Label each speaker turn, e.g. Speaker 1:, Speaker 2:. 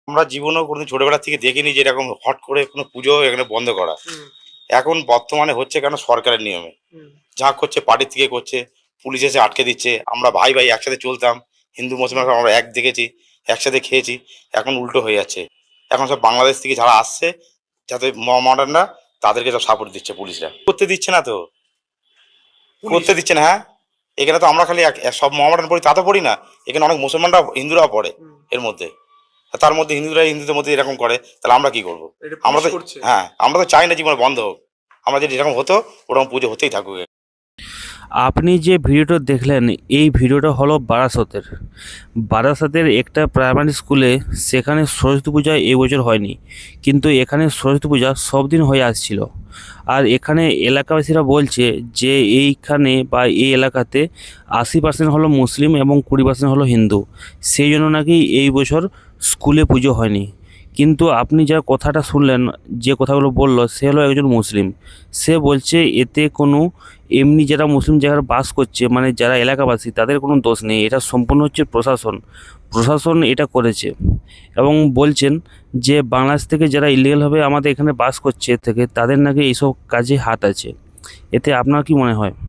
Speaker 1: আমরা জীবনেও কোনোদিন ছোটবেলা থেকে দেখিনি যে এরকম হট করে কোনো পুজো এখানে বন্ধ করা।
Speaker 2: হুম,
Speaker 1: এখন বর্তমানে হচ্ছে কেন সরকারের নিয়মে।
Speaker 2: হুম,
Speaker 1: যা করছে পার্টি থেকে করছে, পুলিশ এসে আটকে দিচ্ছে। আমরা ভাই, ভাই একসাথে চলতাম। হিন্দু মুসলমান
Speaker 2: হুম।
Speaker 1: সব আমরা এক দেখেছি, একসাথে খেয়েছি। এখন উল্টো হয়ে যাচ্ছে। এখন সব বাংলাদেশ থেকে যারা আসছে, যাতে মডার্নরা তাদেরকে সব সাপোর্ট দিচ্ছে পুলিশরা। করতে দিচ্ছে না তো,
Speaker 2: পুলিশ।
Speaker 1: করতে দিচ্ছে না, হ্যাঁ? এখানে তো আমরা খালি সব মহামডার্ন পড়ি তা তো পড়ি না। এখানে অনেক মুসলমানরা হিন্দুরাও পড়ে
Speaker 2: হুম।
Speaker 1: এর মধ্যে। তার মধ্যে হিন্দুরা হিন্দুদের মধ্যে এরকম করে, তাহলে আমরা কি করব?
Speaker 2: এটা
Speaker 1: আমরা
Speaker 2: পুলিশ
Speaker 1: তো
Speaker 2: করছে।
Speaker 1: হ্যাঁ, আমরা তো চাই না জীবনে বন্ধ হোক। আমরা যদি এরকম হতো, ওরকম পুজো হতেই থাকুক।
Speaker 3: আপনি যে ভিডিওটা দেখলেন এই ভিডিওটা হলো বারাসতের। বারাসতের একটা প্রাইমারি স্কুলে, সেখানে সরস্বতী পূজা এবছর হয়নি, কিন্তু এখানে সরস্বতী পূজা সব দিন হয়ে আসছিল। আর এখানে এলাকাবাসীরা বলছে যে এইখানে বা এই এলাকাতে 80% হলো মুসলিম এবং 20% হলো হিন্দু, সেই জন্য নাকি এই বছর স্কুলে পুজো হয়নি। কিন্তু আপনি যা কথাটা শুনলেন, যে কথাগুলো বললো, সে হলো একজন মুসলিম। সে বলছে এতে কোনো, এমনি যারা মুসলিম জায়গায় বাস করছে মানে যারা এলাকাবাসী, তাদের কোনো দোষ নেই, এটা সম্পূর্ণ হচ্ছে প্রশাসন এটা করেছে। এবং বলছেন যে বাংলাদেশ থেকে যারা ইলিগালভাবে আমাদের এখানে বাস করছে থেকে, তাদের নাকি এইসব কাজে হাত আছে। এতে আপনার কি মনে হয়?